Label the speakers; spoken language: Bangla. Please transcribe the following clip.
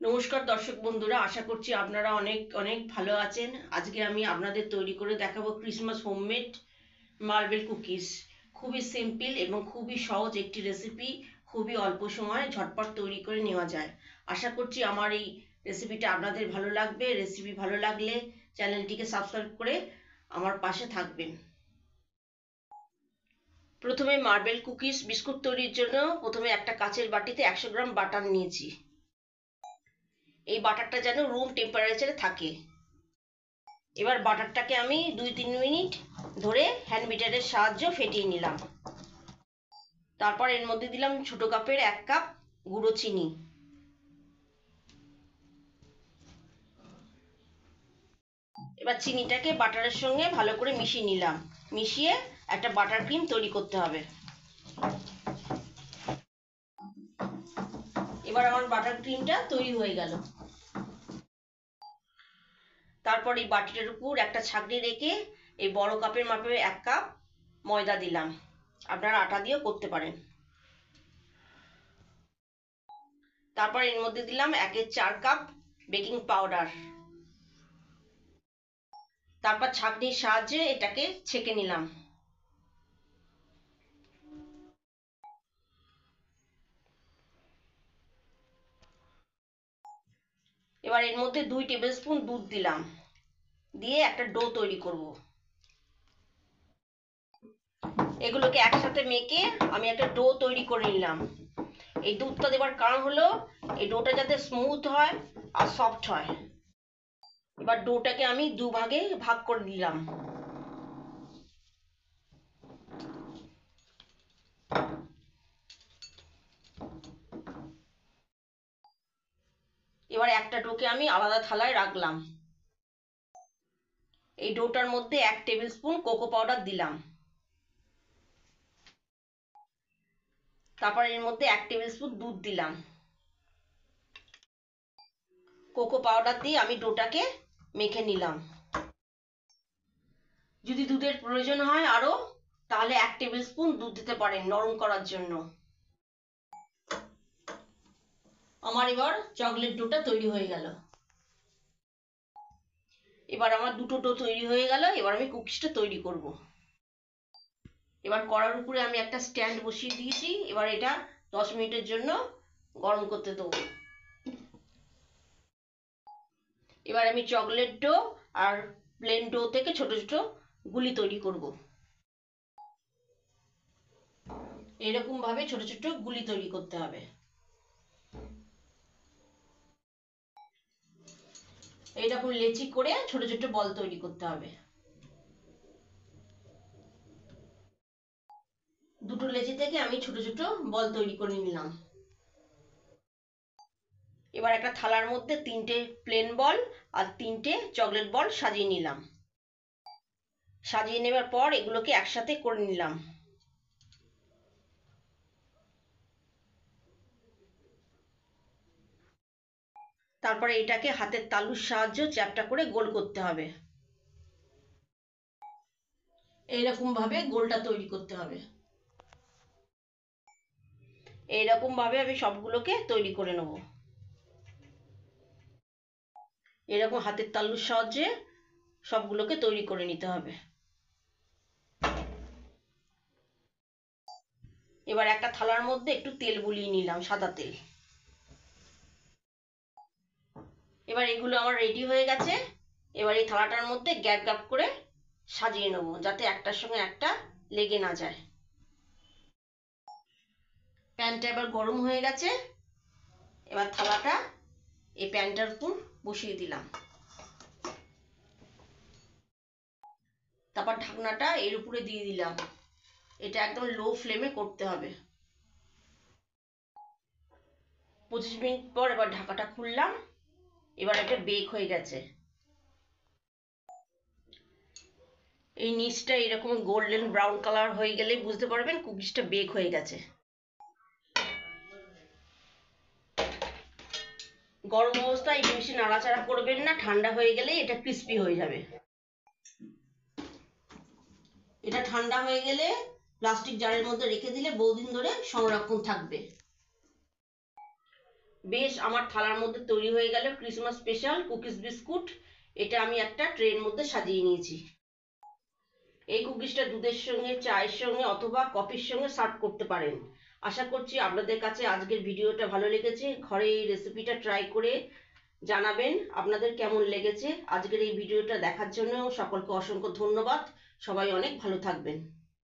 Speaker 1: নমস্কার দর্শক বন্ধুরা, আশা করছি আপনারা অনেক অনেক ভালো আছেন। আজকে আমি আপনাদের তৈরি করে দেখাবো ক্রিসমাস হোমমেড মার্বেল কুকিজ। খুবই সিম্পল এবং খুবই সহজ একটি রেসিপি, খুবই অল্প সময়ে ঝটপট তৈরি করে নেওয়া যায়। আশা করছি আমার এই রেসিপিটা আপনাদের ভালো লাগবে। রেসিপি ভালো লাগলে চ্যানেলটিকে সাবস্ক্রাইব করে আমার পাশে থাকবেন। প্রথমে মার্বেল কুকিজ বিস্কুট তৈরির জন্য প্রথমে একটা কাচের বাটিতে 100 গ্রাম বাটার নিয়েছি। এই বাটারটা যেন রুম টেম্পারেচারে থাকে। এবার বাটারটাকে আমি 2-3 মিনিট ধরে হ্যান্ড বিটারের সাহায্যে ফেটিয়ে নিলাম। তারপর এর মধ্যে দিলাম ছোট কাপের 1 কাপ গুঁড়ো চিনি। এবার চিনিটাকে বাটারের সঙ্গে ভালো করে মিশিয়ে নিলাম। মিশিয়ে একটা বাটার ক্রিম তৈরি করতে হবে। এবার আমার বাটার ক্রিমটা তৈরি হয়ে গেল। তারপর এই বাটিটার উপর একটা ছাঁকনি রেখে এই বড় কাপের মাপে 1 কাপ ময়দা দিলাম। আপনারা আটা দিয়েও করতে পারেন। তারপর এর মধ্যে দিলাম 1/4 কাপ বেকিং পাউডার। তারপর ছাঁকনির সাহায্যে এটাকে ছেঁকে নিলাম। এবার এর মধ্যে 2 টেবিল স্পুন দুধ দিলাম, দিয়ে একটা ডো তৈরি করব। এগুলোকে একসাথে মেখে আমি একটা ডো তৈরি করে নিলাম। এই দুধটা দেওয়ার কারণ হলো এই ডোটা যাতে স্মুথ হয় আর সফট হয়। এবার ডোটাকে আমি দুভাগে ভাগ করে দিলাম। এবার একটা ডোকে আমি আলাদা থালায় রাখলাম। এই ডোটার মধ্যে 1 টেবিল স্পুন কোকো পাউডার দিলাম। তারপর এর মধ্যে 1 টেবিল স্পুন দুধ দিলাম। কোকো পাউডার দিয়ে আমি ডোটাকে মেখে নিলাম। যদি দুধের প্রয়োজন হয় আরো, তাহলে 1 টেবিল স্পুন দুধ দিতে পারেন নরম করার জন্য। আমার এবার চকলেট ডোটা তৈরি হয়ে গেল। এবার আমার দুটো ডো তৈরি হয়ে গেল। এবার আমি কুকিজটা তৈরি করব। এবার কড়ার উপরে আমি একটা স্ট্যান্ড বসিয়ে দিয়েছি। এবার এটা 10 মিনিটের জন্য গরম করতে দেবো। এবার আমি চকলেট ডো আর প্লেন ডো থেকে ছোট ছোট গুলি তৈরি করব। এরকম ভাবে ছোট ছোট গুলি তৈরি করতে হবে। এইরকম লেচি করে ছোট ছোট বল তৈরি করতে হবে। দুটো লেচি থেকে আমি ছোট ছোট বল তৈরি করে নিলাম। এবার একটা থালার মধ্যে 3টে প্লেন বল আর 3টে চকলেট বল সাজিয়ে নিলাম। সাজিয়ে নেবার পর এগুলোকে একসাথে করে নিলাম। তারপরে এটাকে হাতের তালুর সাহায্যে চ্যাপ্টা করে গোল করতে হবে। এইরকম ভাবে গোলটা তৈরি করতে হবে। এইরকম ভাবে আমি সবগুলোকে তৈরি করে নেব। এরকম হাতের তালুর সাহায্যে সবগুলোকে তৈরি করে নিতে হবে। এবার একটা থালার মধ্যে একটু তেল বুলিয়ে নিলাম, সাদা তেল। এবার এগুলো আমার রেডি হয়ে গেছে। এবার এই থালাটার মধ্যে গ্যাপ গ্যাপ করে সাজিয়ে নেব, যাতে একটার সঙ্গে একটা লেগে না যায়। প্যানটা এবার গরম হয়ে গেছে। এবার থালাটা এই প্যানটার উপর বসিয়ে দিলাম। তারপর ঢাকনাটা এর উপরে দিয়ে দিলাম। এটা একদম লো ফ্লেমে করতে হবে। 25 মিনিট পর এবার ঢাকাটা খুললাম। এবার এটা বেক হয়ে গেছে। এই নিচটা এরকম গোল্ডেন ব্রাউন কালার হয়ে গেলেই বুঝতে পারবেন কুকিজটা বেক হয়ে গেছে। গরম অবস্থায় এটা বেশি নাড়াচাড়া করবেন না, ঠান্ডা হয়ে গেলে এটা ক্রিস্পি হয়ে যাবে। এটা ঠান্ডা হয়ে গেলে প্লাস্টিক জারের মধ্যে রেখে দিলে বহুদিন ধরে সংরক্ষণ থাকবে। বেশ আমার থালার মধ্যে তৈরি হয়ে গেল ক্রিসমাস স্পেশাল কুকিজ বিস্কুট। এটা আমি একটা ট্রের মধ্যে সাজিয়ে নিয়েছি। এই কুকিজটা দুধের সঙ্গে, চায়ের সঙ্গে অথবা কফির সঙ্গে সার্ভ করতে পারেন। আশা করছি আপনাদের কাছে আজকের ভিডিওটা ভালো লেগেছে। ঘরে এই রেসিপিটা ট্রাই করে জানাবেন আপনাদের কেমন লেগেছে। আজকের এই ভিডিওটা দেখার জন্য সকলকে অসংখ্য ধন্যবাদ। সবাই অনেক ভালো থাকবেন।